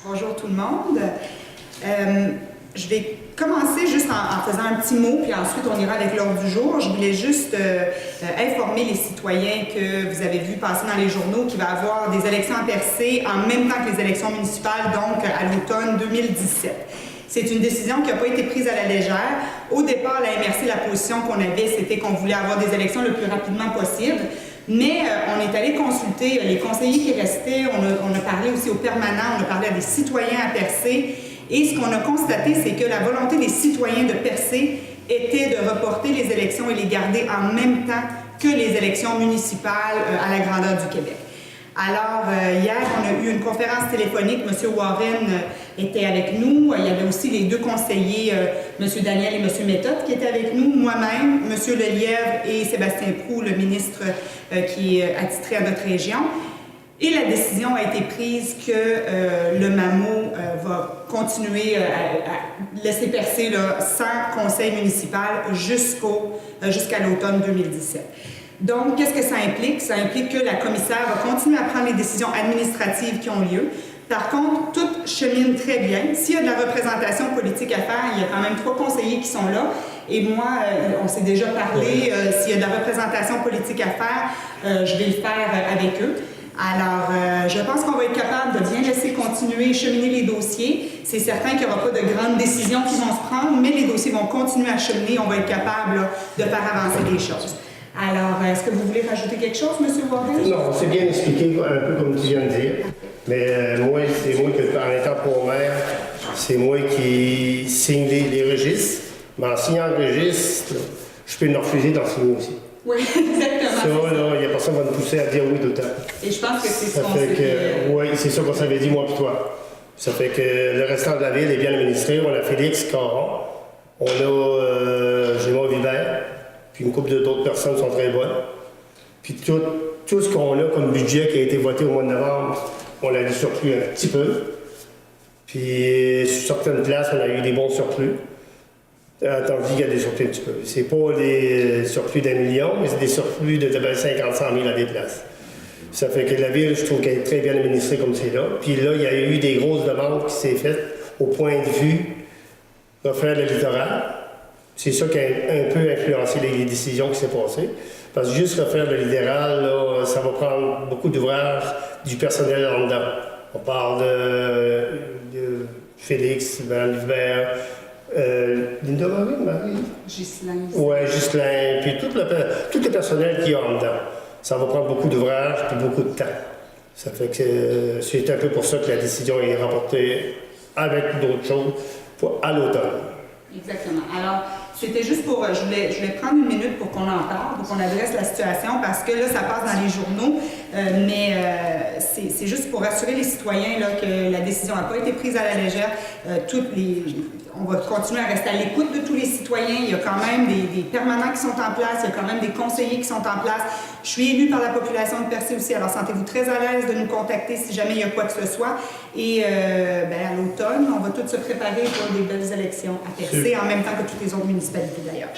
Bonjour tout le monde. Je vais commencer juste en faisant un petit mot, puis ensuite on ira avec l'ordre du jour. Je voulais juste informer les citoyens que vous avez vu passer dans les journaux qu'il va y avoir des élections à Percé en même temps que les élections municipales, donc à l'automne 2017. C'est une décision qui n'a pas été prise à la légère. Au départ, la MRC, la position qu'on avait, c'était qu'on voulait avoir des élections le plus rapidement possible. Mais on est allé consulter les conseillers qui restaient, on a parlé aussi aux permanents, on a parlé à des citoyens à Percé. Et ce qu'on a constaté, c'est que la volonté des citoyens de Percé était de reporter les élections et les garder en même temps que les élections municipales à la grandeur du Québec. Alors, hier, on a eu une conférence téléphonique. M. Warren était avec nous. Il y avait aussi les deux conseillers, M. Daniel et M. Méthode, qui étaient avec nous. Moi-même, M. Lelièvre et Sébastien Proulx, le ministre qui est attitré à notre région. Et la décision a été prise que le MAMO va continuer à laisser percer là, sans conseil municipal jusqu'à l'automne 2017. Donc, qu'est-ce que ça implique? Ça implique que la commissaire va continuer à prendre les décisions administratives qui ont lieu. Par contre, tout chemine très bien. S'il y a de la représentation politique à faire, il y a quand même 3 conseillers qui sont là. Et moi, on s'est déjà parlé, s'il y a de la représentation politique à faire, je vais le faire avec eux. Alors, je pense qu'on va être capable de bien laisser continuer, cheminer les dossiers. C'est certain qu'il n'y aura pas de grandes décisions qui vont se prendre, mais les dossiers vont continuer à cheminer. On va être capable là, de faire avancer les choses. Alors, est-ce que vous voulez rajouter quelque chose, M. Warren? Non, c'est bien expliqué, un peu comme tu viens de dire. Mais moi, c'est moi qui, en étant pour maire, c'est moi qui signe les registres. Mais en signant le registre, je peux le refuser d'en signer aussi. Oui, exactement. Ça, là, il n'y a personne qui va nous pousser à dire oui d'autant. Et je pense que c'est ça fait que, oui, c'est ça qu'on s'avait dit, moi et toi. Ça fait que le restant de la ville est bien administré. On a Félix Caron, on a Gémon Vibert, puis une couple d'autres personnes sont très bonnes. Puis tout ce qu'on a comme budget qui a été voté au mois de novembre, on a du surplus un petit peu. Puis sur certaines places, on a eu des bons surplus. Tandis qu'il y a des surplus un petit peu. C'est pas des surplus d'1 million, mais c'est des surplus de 50 100 000 à des places. Ça fait que la ville, je trouve qu'elle est très bien administrée comme c'est là. Puis là, il y a eu des grosses demandes qui s'est faites au point de vue refaire le littoral. C'est ça qui a un peu influencé les décisions qui s'est passées. Parce que juste refaire le littoral, là, ça va prendre beaucoup d'ouvrages, du personnel en dedans. On parle de Félix, Mme Hubert, Linda Marie? Ghislain. Oui, Ghislain, puis tout le personnel qui est en dedans. Ça va prendre beaucoup d'ouvrages puis beaucoup de temps. Ça fait que c'est un peu pour ça que la décision est rapportée avec d'autres choses à l'automne. Exactement. Alors, c'était juste pour, je voulais prendre une minute pour qu'on en parle, pour qu'on adresse la situation, parce que là, ça passe dans les journaux, mais c'est juste pour rassurer les citoyens là, que la décision n'a pas été prise à la légère. On va continuer à rester à l'écoute de tous les citoyens. Il y a quand même des permanents qui sont en place, il y a quand même des conseillers qui sont en place. Je suis élue par la population de Percé aussi, alors sentez-vous très à l'aise de nous contacter si jamais il y a quoi que ce soit. Et à l'automne, on va tous se préparer pour des belles élections à Percé, en même temps que toutes les autres municipalités d'ailleurs.